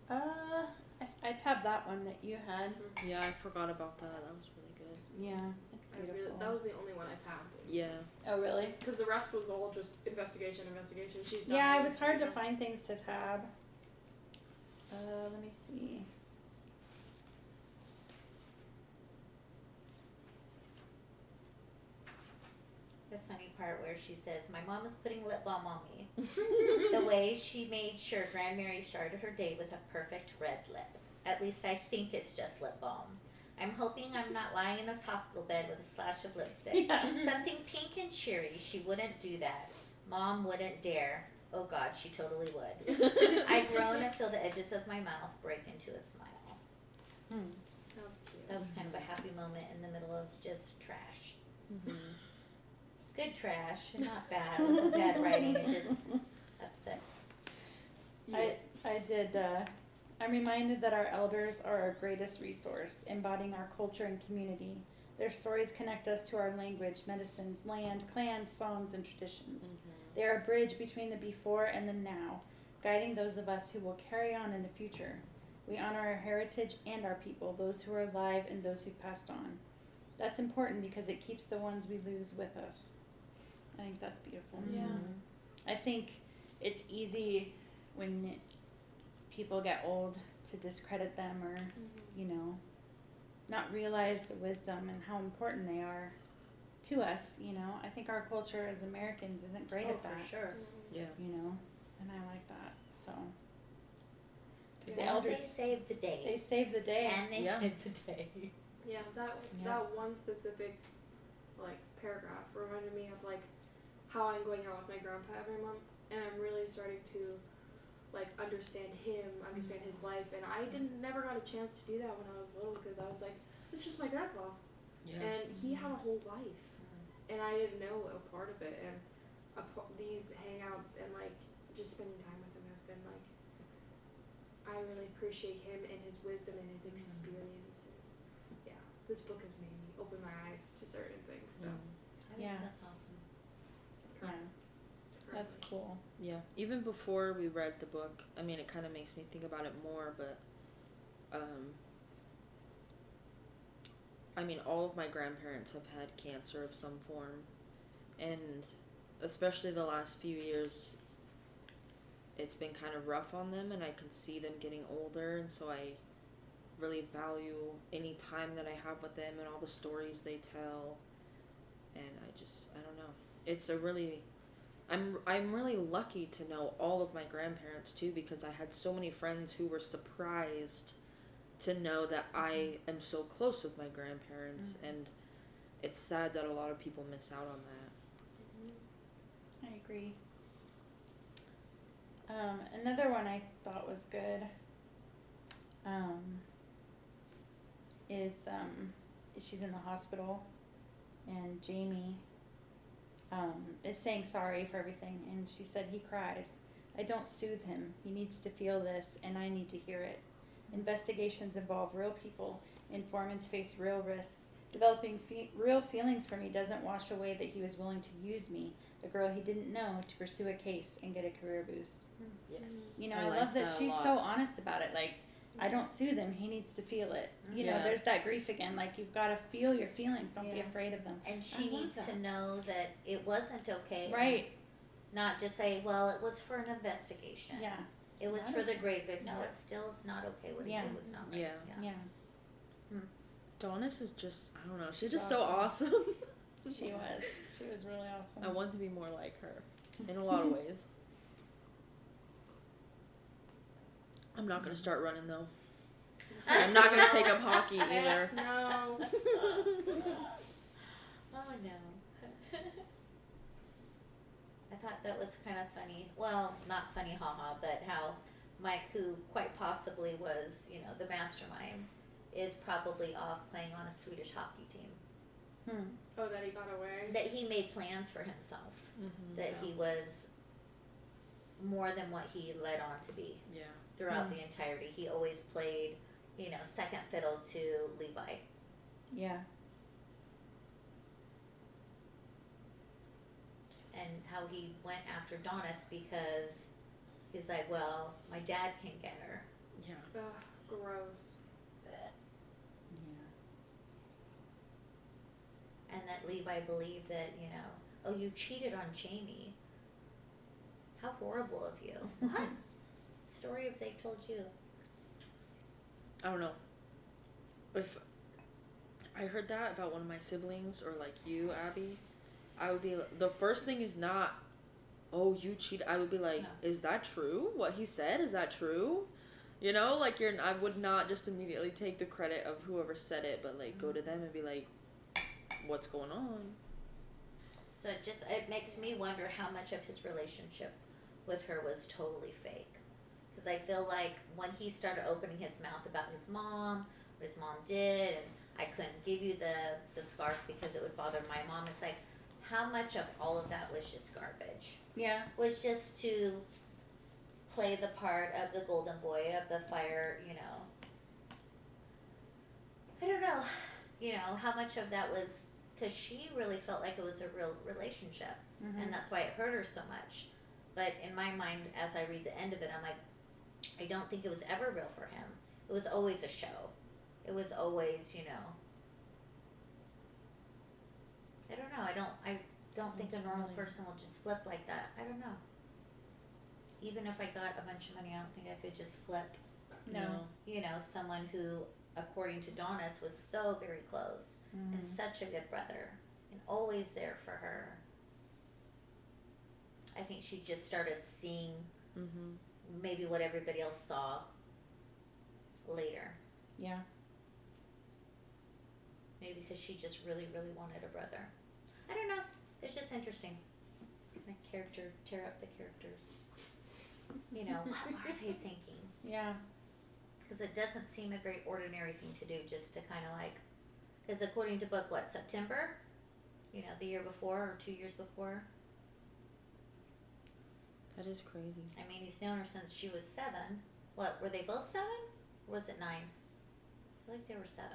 Speaker 4: Mom?
Speaker 2: I tabbed that one that you had.
Speaker 1: Yeah, I forgot about that. That was really good.
Speaker 2: Yeah, it's beautiful.
Speaker 4: That was the only one I tabbed.
Speaker 1: Yeah.
Speaker 2: Oh, really?
Speaker 4: Because the rest was all just investigation. She's done
Speaker 2: Yeah,
Speaker 4: it.
Speaker 2: it was hard to find things to tab. Let me see.
Speaker 3: The funny part where she says, my mom is putting lip balm on me. The way she made sure Grand Mary started her day with a perfect red lip. At least I think it's just lip balm. I'm hoping I'm not lying in this hospital bed with a splash of lipstick.
Speaker 2: Yeah.
Speaker 3: Something pink and cheery. She wouldn't do that. Mom wouldn't dare. Oh God, she totally would. I groan and feel the edges of my mouth break into a smile.
Speaker 4: That was cute.
Speaker 3: That was kind of a happy moment in the middle of just trash.
Speaker 1: Mm-hmm.
Speaker 3: Good trash, not bad. It wasn't bad writing. It just upset.
Speaker 2: I did. I'm reminded that our elders are our greatest resource, embodying our culture and community. Their stories connect us to our language, medicines, land, clans, songs, and traditions. They are a bridge between the before and the now, guiding those of us who will carry on in the future. We honor our heritage and our people, those who are alive and those who passed on. That's important because it keeps the ones we lose with us. I think that's beautiful.
Speaker 4: Yeah.
Speaker 2: I think it's easy when people get old to discredit them or, not realize the wisdom and how important they are. to us, you know. I think our culture as Americans isn't great at that.
Speaker 3: For sure.
Speaker 1: Yeah.
Speaker 2: You know, and I like that. So
Speaker 3: The elders, they saved the day.
Speaker 2: They saved the day.
Speaker 3: And they saved the day.
Speaker 4: Yeah, that one specific like paragraph reminded me of like how I'm going out with my grandpa every month, and I'm really starting to like understand him, understand his life, and I never got a chance to do that when I was little because I was like, it's just my grandpa, and he had a whole life, and I didn't know a part of it, and these hangouts and like just spending time with him have been like, I really appreciate him and his wisdom and his experience. And, yeah, this book has made me open my eyes to certain things. So
Speaker 3: I think that's awesome.
Speaker 2: Yeah. That's cool.
Speaker 1: Yeah. Even before we read the book, I mean, it kind of makes me think about it more, but, I mean, all of my grandparents have had cancer of some form, and especially the last few years, it's been kind of rough on them, and I can see them getting older, and so I really value any time that I have with them and all the stories they tell, and I don't know. It's a really... I'm really lucky to know all of my grandparents too, because I had so many friends who were surprised to know that I am so close with my grandparents, and it's sad that a lot of people miss out on that.
Speaker 2: I agree. Another one I thought was good is she's in the hospital, and Jamie is saying sorry for everything, and she said he cries. I don't soothe him. He needs to feel this, and I need to hear it. Investigations involve real people. Informants face real risks. Developing real feelings for me doesn't wash away that he was willing to use me, a girl he didn't know, to pursue a case and get a career boost.
Speaker 1: Yes.
Speaker 2: You know, I love that she's so honest about it. Like, I don't soothe him. He needs to feel it. You know, there's that grief again. Like, you've got to feel your feelings. Don't be afraid of them.
Speaker 3: And she needs to know that it wasn't okay.
Speaker 2: Right.
Speaker 3: Not just say, well, it was for an investigation.
Speaker 2: Yeah.
Speaker 3: It was for the great good. No, it still is not okay. What he did was not right.
Speaker 2: Yeah.
Speaker 1: Donis is just, I don't know, she's just so awesome.
Speaker 2: She was really awesome.
Speaker 1: I want to be more like her in a lot of ways. I'm not going to start running though. I'm not going to take up hockey either.
Speaker 4: No.
Speaker 3: Oh no. I thought that was kind of funny. Well, not funny, haha, but how Mike, who quite possibly was, you know, the mastermind, is probably off playing on a Swedish hockey team.
Speaker 4: Oh, that he got away?
Speaker 3: That he made plans for himself. That he was more than what he led on to be.
Speaker 1: Yeah.
Speaker 3: Throughout the entirety. He always played, you know, second fiddle to Levi.
Speaker 2: Yeah.
Speaker 3: And how he went after Donis because he's like, well, my dad can get her.
Speaker 1: Yeah.
Speaker 4: Ugh, gross.
Speaker 3: And that Levi believed that, you know, oh, you cheated on Jamie. How horrible of you. What story have they told you?
Speaker 1: I don't know. If I heard that about one of my siblings or like you, Abby, I would be, the first thing is not, oh, you cheated. I would be like, is that true? What he said, is that true? You know, like I would not just immediately take the credit of whoever said it, but like go to them and be like, what's going on?
Speaker 3: So it makes me wonder how much of his relationship with her was totally fake. Because I feel like when he started opening his mouth about his mom, what his mom did, and I couldn't give you the scarf because it would bother my mom, it's like, how much of all of that was just garbage?
Speaker 2: Yeah.
Speaker 3: Was just to play the part of the golden boy, of the fire, you know. I don't know, you know, how much of that was, because she really felt like it was a real relationship, and that's why it hurt her so much. But in my mind, as I read the end of it, I'm like, I don't think it was ever real for him. It was always a show. It was always, you know, I don't know. I don't think a normal person will just flip like that. I don't know. Even if I got a bunch of money, I don't think I could just flip.
Speaker 2: No.
Speaker 3: You know, someone who, according to Donis, was so very close and such a good brother. and always there for her. I think she just started seeing maybe what everybody else saw later.
Speaker 2: Yeah.
Speaker 3: Maybe because she just really, really wanted a brother. I don't know. It's just interesting. My character, tear up the characters. You know, what are they thinking?
Speaker 2: Yeah.
Speaker 3: Because it doesn't seem a very ordinary thing to do, just to kind of like, because according to book, what, September? You know, the year before or 2 years before.
Speaker 1: That is crazy.
Speaker 3: I mean, he's known her since she was 7. What, were they both 7? Or was it 9? I feel like they were 7.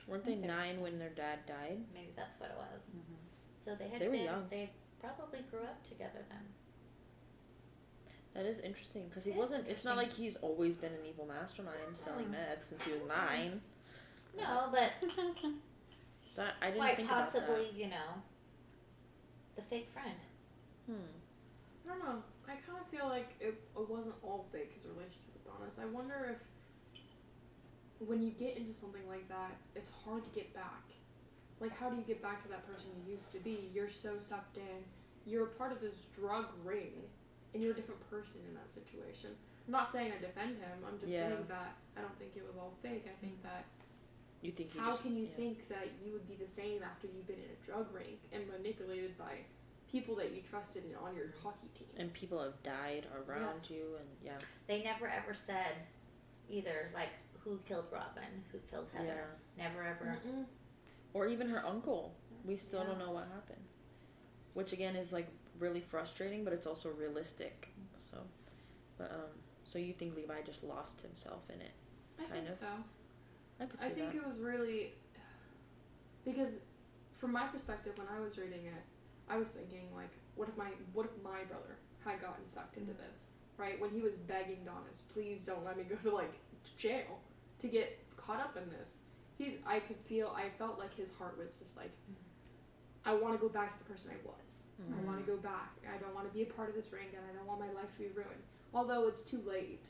Speaker 1: Weren't they 9 when their dad died?
Speaker 3: Maybe that's what it was.
Speaker 2: Mm-hmm.
Speaker 3: So
Speaker 1: they were young.
Speaker 3: They probably grew up together then.
Speaker 1: That is interesting because he wasn't. It's not like he's always been an evil mastermind selling meth since he was 9.
Speaker 3: No, but
Speaker 1: that I didn't
Speaker 3: quite
Speaker 1: think
Speaker 3: possibly,
Speaker 1: about that.
Speaker 3: you know, the fake friend.
Speaker 4: I don't know. I kind of feel like it wasn't all fake, his relationship with Donis. I wonder if when you get into something like that, it's hard to get back. Like, how do you get back to that person you used to be? You're so sucked in. You're a part of this drug ring, and you're a different person in that situation. I'm not saying I defend him. I'm just saying that I don't think it was all fake. I think that
Speaker 1: you think
Speaker 4: how can you think that you would be the same after you've been in a drug ring and manipulated by people that you trusted on your hockey team?
Speaker 1: And people have died around you, and
Speaker 3: They never ever said either, like, who killed Robin, who killed Heather. Never ever.
Speaker 1: Or even her uncle. We still don't know what happened. Which again is like really frustrating, but it's also realistic. So, so you think Levi just lost himself in it?
Speaker 4: I think so.
Speaker 1: I could see that.
Speaker 4: I think it was really because, from my perspective, when I was reading it, I was thinking like, what if my brother had gotten sucked into this, right? When he was begging Donis, please don't let me go to like jail to get caught up in this. I felt like his heart was just like, I want to go back to the person I was. I want to go back. I don't want to be a part of this ring, and I don't want my life to be ruined. Although it's too late.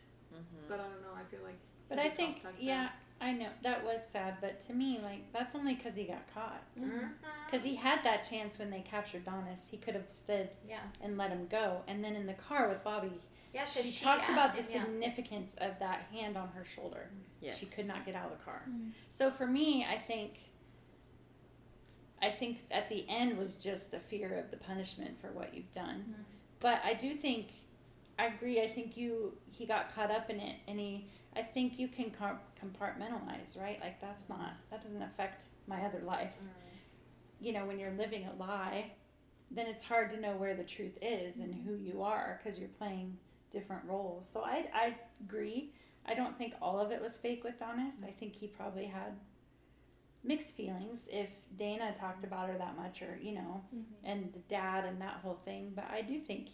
Speaker 4: But I don't know. I feel like.
Speaker 2: But I think, I know that was sad. But to me, like, that's only because he got caught. Because he had that chance when they captured Donis. He could have stood and let him go. And then in the car with Bobby, she talks about the significance of that hand on her shoulder.
Speaker 1: Yes.
Speaker 2: She could not get out of the car. So for me, I think at the end was just the fear of the punishment for what you've done. But I do think, I agree. I think he got caught up in it, and I think you can compartmentalize, right? Like that doesn't affect my other life. You know, when you're living a lie, then it's hard to know where the truth is and who you are because you're playing different roles. So I agree. I don't think all of it was fake with Donis. I think he probably had mixed feelings if Dana talked about her that much, or, you know, and the dad and that whole thing. But I do think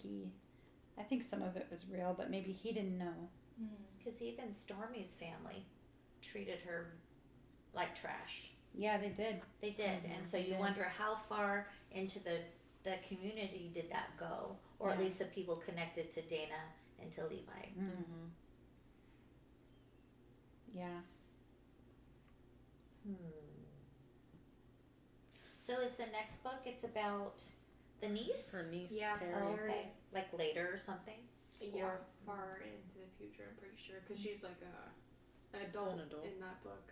Speaker 2: I think some of it was real, but maybe he didn't know.
Speaker 3: Because even Stormy's family treated her like trash.
Speaker 2: Yeah, they did.
Speaker 3: They did. And so you wonder how far into the community did that go? Or at least the people connected to Dana and to Levi.
Speaker 2: Yeah.
Speaker 3: So is the next book, it's about the niece?
Speaker 1: Her niece,
Speaker 4: Yeah.
Speaker 1: Perry.
Speaker 3: Oh, okay. Like later or something?
Speaker 4: Yeah, far into the future, I'm pretty sure, because she's like an adult in that book.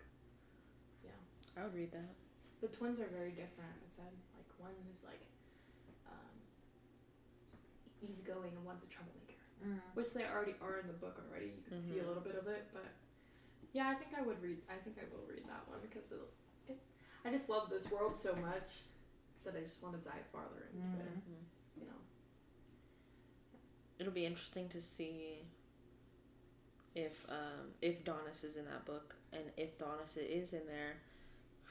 Speaker 4: Yeah.
Speaker 1: I would read that.
Speaker 4: The twins are very different. I said, like, one is like easygoing and one's a troublemaker, which they already are in the book already. You can see a little bit of it, but yeah, I think I will read that one because I just love this world so much that I just want to dive farther into it. You know.
Speaker 1: It'll be interesting to see if Donis is in that book, and if Donis is in there,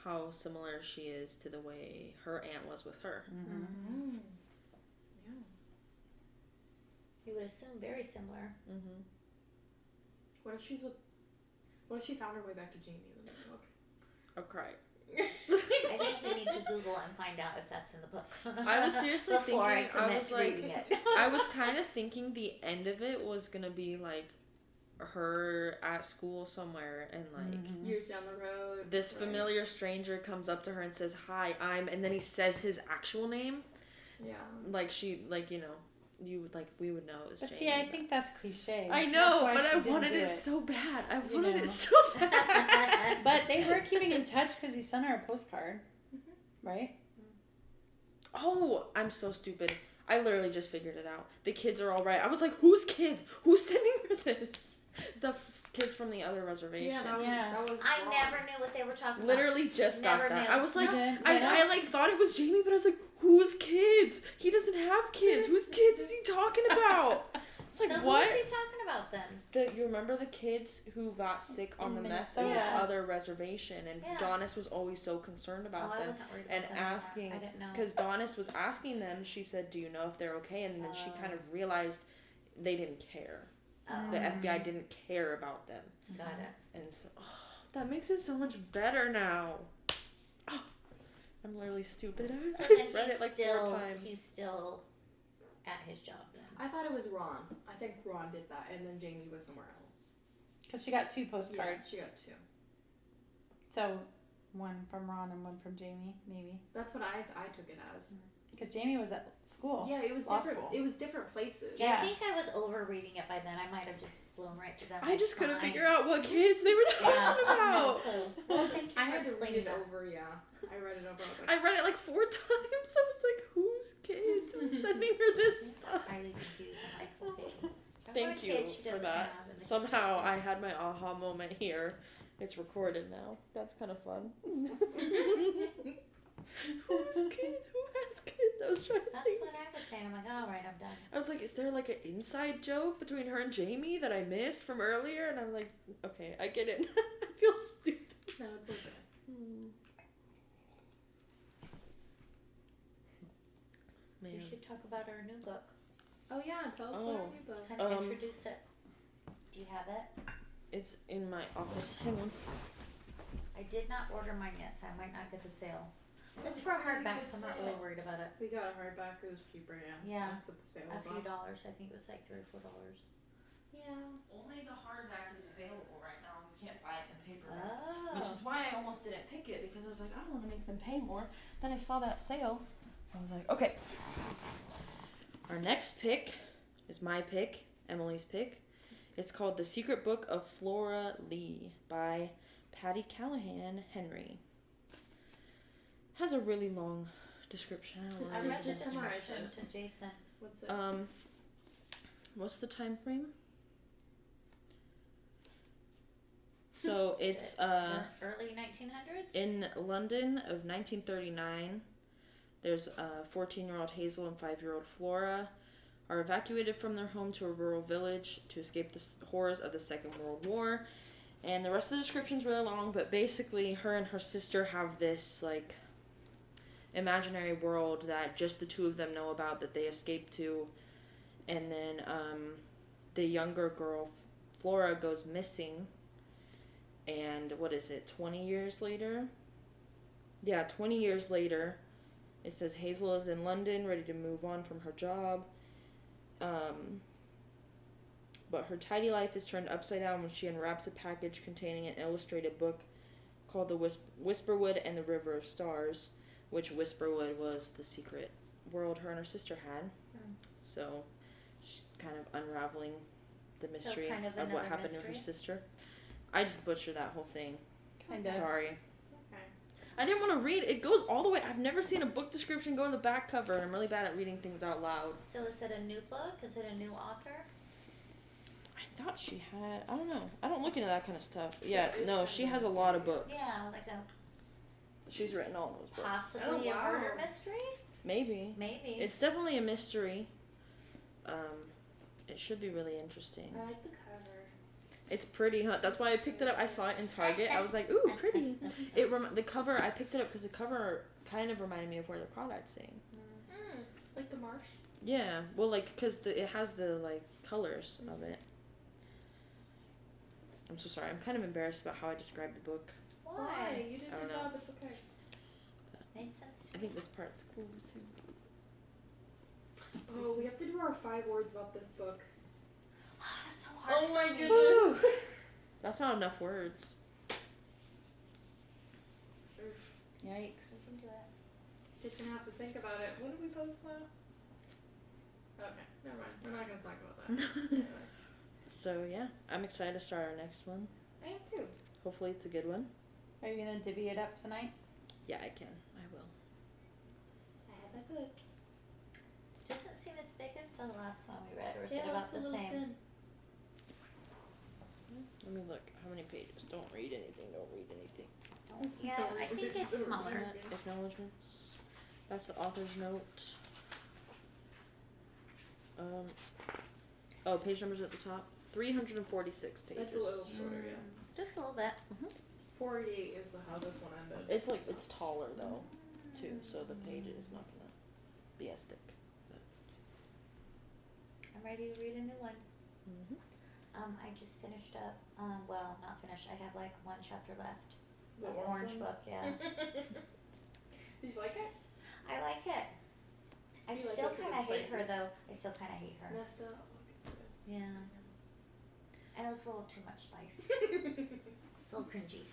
Speaker 1: how similar she is to the way her aunt was with her.
Speaker 3: Yeah. You would assume very similar.
Speaker 4: What if she found her way back to Jamie in the book?
Speaker 1: I'll cry.
Speaker 3: I think we need to Google and find out if that's in the book.
Speaker 1: I was seriously
Speaker 3: Before
Speaker 1: thinking,
Speaker 3: I was like, reading it.
Speaker 1: I was kind of thinking the end of it was going to be like her at school somewhere, and like
Speaker 4: years down the road,
Speaker 1: this familiar stranger comes up to her and says, "Hi, and then he says his actual name.
Speaker 4: Yeah.
Speaker 1: Like she, like, you know, you would, like, we would know it was
Speaker 2: But
Speaker 1: Jamie.
Speaker 2: see, I think that's cliche.
Speaker 1: I know, but I
Speaker 2: didn't
Speaker 1: wanted
Speaker 2: do
Speaker 1: it so bad. I
Speaker 2: You
Speaker 1: wanted
Speaker 2: know.
Speaker 1: it so bad.
Speaker 2: But they were keeping in touch because he sent her a postcard, right?
Speaker 1: Oh, I'm so stupid. I literally just figured it out. The kids are all right. I was like, whose kids? Who's sending her this? The kids from the other reservation.
Speaker 4: Yeah, that was
Speaker 3: I
Speaker 4: wrong.
Speaker 3: never knew what they were talking
Speaker 1: Literally just
Speaker 3: Never
Speaker 1: got that.
Speaker 3: knew.
Speaker 1: I was like,
Speaker 2: No.
Speaker 1: I like thought it was Jamie, but I was like, whose kids? He doesn't have kids. Whose kids is he talking about? It's like,
Speaker 3: so
Speaker 1: what?
Speaker 3: who is he talking about then?
Speaker 1: You remember the kids who got sick on the meth in the
Speaker 3: Yeah.
Speaker 1: other reservation, and
Speaker 3: Yeah.
Speaker 1: Donis was always so concerned about
Speaker 3: I
Speaker 1: them.
Speaker 3: wasn't worried about
Speaker 1: And
Speaker 3: them.
Speaker 1: asking,
Speaker 3: I didn't know.
Speaker 1: because Donis was asking them, she said, "Do you know if they're okay?" And then she kind of realized they didn't care.
Speaker 3: Oh,
Speaker 1: The FBI didn't care about them,
Speaker 3: got it.
Speaker 1: and so that makes it so much better now. Oh, I'm literally stupid.
Speaker 3: So
Speaker 1: I
Speaker 3: then
Speaker 1: read
Speaker 3: he's
Speaker 1: it like
Speaker 3: still
Speaker 1: 4 times.
Speaker 3: he's still at his job then.
Speaker 4: I thought it was Ron. I think Ron did that, and then Jamie was somewhere else.
Speaker 2: Because she got 2
Speaker 4: Yeah,
Speaker 2: postcards.
Speaker 4: she got 2.
Speaker 2: So one from Ron and one from Jamie, maybe.
Speaker 4: That's what I took it as.
Speaker 2: Because Jamie was at school.
Speaker 4: Yeah, it was
Speaker 2: Law
Speaker 4: different.
Speaker 2: school.
Speaker 4: It was different places.
Speaker 2: Yeah.
Speaker 3: I think I was over reading it by then. I might have just blown right to that.
Speaker 1: I just couldn't
Speaker 3: fine.
Speaker 1: figure out what kids they were talking
Speaker 3: No
Speaker 1: about.
Speaker 3: clue. Well, thank you
Speaker 4: I
Speaker 3: for
Speaker 4: had to read
Speaker 3: explaining
Speaker 4: it
Speaker 3: that.
Speaker 4: over. Yeah, I read it over. I was like,
Speaker 1: I read it like 4 times. I was like, whose kids? Who's sending her this stuff?
Speaker 3: Highly confused and I feel
Speaker 1: Thank you for that. Somehow I had my aha moment here. It's recorded now. That's kind of fun. Whose kids? Who has kids? I was trying to
Speaker 3: That's
Speaker 1: think.
Speaker 3: what I was saying. I'm like, all right, I'm done.
Speaker 1: I was like, is there like an inside joke between her and Jamie that I missed from earlier? And I'm like, okay, I get it. I feel stupid.
Speaker 4: no, it's okay.
Speaker 1: Man.
Speaker 3: We should talk about our new book.
Speaker 4: Oh yeah, tell us about our new book.
Speaker 3: Kind of introduce it. Do you have it?
Speaker 1: It's in my office. Hang on.
Speaker 3: I did not order mine yet, so I might not get the sale. It's for a hardback, so I'm not really worried about it.
Speaker 4: We got a hardback. It was cheaper, yeah.
Speaker 3: Yeah.
Speaker 4: That's what the sale
Speaker 3: A
Speaker 4: was
Speaker 3: few
Speaker 4: on.
Speaker 3: dollars. I think it was like $3 or $4.
Speaker 4: Yeah.
Speaker 1: Only the hardback is available right now. You can't buy it in paperback.
Speaker 3: Oh.
Speaker 1: Which is why I almost didn't pick it, because I was like, I don't want to make them pay more. Then I saw that sale. I was like, okay. Our next pick is my pick, Emily's pick. It's called The Secret Book of Flora Lee by Patty Callahan Henry. Has a really long description.
Speaker 3: I read the
Speaker 4: summarize
Speaker 3: description
Speaker 4: it.
Speaker 3: to Jason.
Speaker 4: What's it?
Speaker 1: What's the time frame? So it's
Speaker 3: The early 1900s?
Speaker 1: in London of 1939. There's 14-year-old Hazel and 5-year-old Flora are evacuated from their home to a rural village to escape the horrors of the Second World War. And the rest of the description's really long, but basically her and her sister have this like imaginary world that just the two of them know about, that they escape to. And then the younger girl, Flora, goes missing. And what is it, 20 years later? Yeah, 20 years later, it says Hazel is in London, ready to move on from her job. But her tidy life is turned upside down when she unwraps a package containing an illustrated book called The Whisperwood and the River of Stars, which Whisperwood was the secret world her and her sister had. So she's kind of unraveling the mystery
Speaker 3: kind of
Speaker 1: of what
Speaker 3: another
Speaker 1: happened to her
Speaker 3: mystery?
Speaker 1: sister. I just butchered that whole thing.
Speaker 2: Kind of.
Speaker 1: Sorry.
Speaker 4: Okay.
Speaker 1: I didn't want to read. It goes all the way. I've never seen a book description go in the back cover, and I'm really bad at reading things out loud.
Speaker 3: So is it a new book? Is it a new author?
Speaker 1: I thought she had. I don't know. I don't look into that kind of stuff. Yeah,
Speaker 4: it's
Speaker 1: no,
Speaker 4: kind
Speaker 1: she
Speaker 4: of
Speaker 1: has a lot of books.
Speaker 3: Yeah, like a
Speaker 1: She's written all those books.
Speaker 3: possibly
Speaker 4: Oh, wow.
Speaker 3: a murder mystery?
Speaker 1: Maybe.
Speaker 3: Maybe.
Speaker 1: It's definitely a mystery. It should be really interesting.
Speaker 4: I like the cover.
Speaker 1: It's pretty, huh? That's why I picked it up. I saw it in Target. I was like, ooh, pretty. The cover, I picked it up because the cover kind of reminded me of Where the Crawdads Sing.
Speaker 4: Like the marsh.
Speaker 1: Yeah, well, like, because it has the, like, colors of it. I'm so sorry. I'm kind of embarrassed about how I described the book.
Speaker 3: Why?
Speaker 4: You did
Speaker 1: I
Speaker 4: your
Speaker 1: don't know.
Speaker 4: job. It's okay.
Speaker 3: Made sense to
Speaker 1: I think this part's cool, too.
Speaker 4: Oh, we have to do our 5 words about this book.
Speaker 3: Oh, that's so hard.
Speaker 4: Oh my goodness.
Speaker 1: That's not enough words.
Speaker 2: Yikes.
Speaker 3: We can do it.
Speaker 4: He's gonna have to think about it. What did we post now? Okay, never mind. We're not gonna talk about that. Anyway.
Speaker 1: So yeah, I'm excited to start our next one.
Speaker 4: I am too.
Speaker 1: Hopefully it's a good one.
Speaker 2: Are you gonna divvy it up tonight?
Speaker 1: Yeah, I can. I will.
Speaker 3: I have a book. Doesn't seem as big as the last one we read, or is it
Speaker 4: Yeah,
Speaker 3: about
Speaker 4: it's a
Speaker 3: the
Speaker 4: little
Speaker 3: same?
Speaker 4: thin.
Speaker 1: Let me look. How many pages? Don't read anything. Don't read anything.
Speaker 3: Yeah, I think it's smaller.
Speaker 1: Acknowledgements. That's the author's note. Oh, page numbers at the top. 346 pages.
Speaker 4: That's a little shorter, yeah.
Speaker 3: Just a little bit.
Speaker 4: 48 is how this one ended.
Speaker 1: It's like it's taller though, too. So the page is not gonna be as thick.
Speaker 3: I'm ready to read a new one.
Speaker 1: Mm-hmm.
Speaker 3: I just finished up. Well, not finished. I have like one chapter left.
Speaker 4: The
Speaker 3: of
Speaker 4: orange
Speaker 3: Orange
Speaker 4: ones?
Speaker 3: Book, yeah.
Speaker 4: Did you like it?
Speaker 3: I like it. I
Speaker 4: You like
Speaker 3: still
Speaker 4: it 'cause
Speaker 3: kind of
Speaker 4: it's
Speaker 3: hate her
Speaker 4: spicy?
Speaker 3: though. I still kind of hate her.
Speaker 4: Nesta.
Speaker 3: Yeah. And it was a little too much spice. It's a little cringy.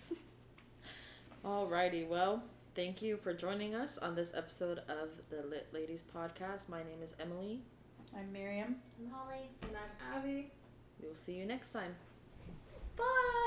Speaker 1: Alrighty, well, thank you for joining us on this episode of the Lit Ladies podcast. My name is Emily.
Speaker 2: I'm Miriam.
Speaker 3: I'm Holly.
Speaker 4: And I'm Abby.
Speaker 1: We will see you next time.
Speaker 4: Bye!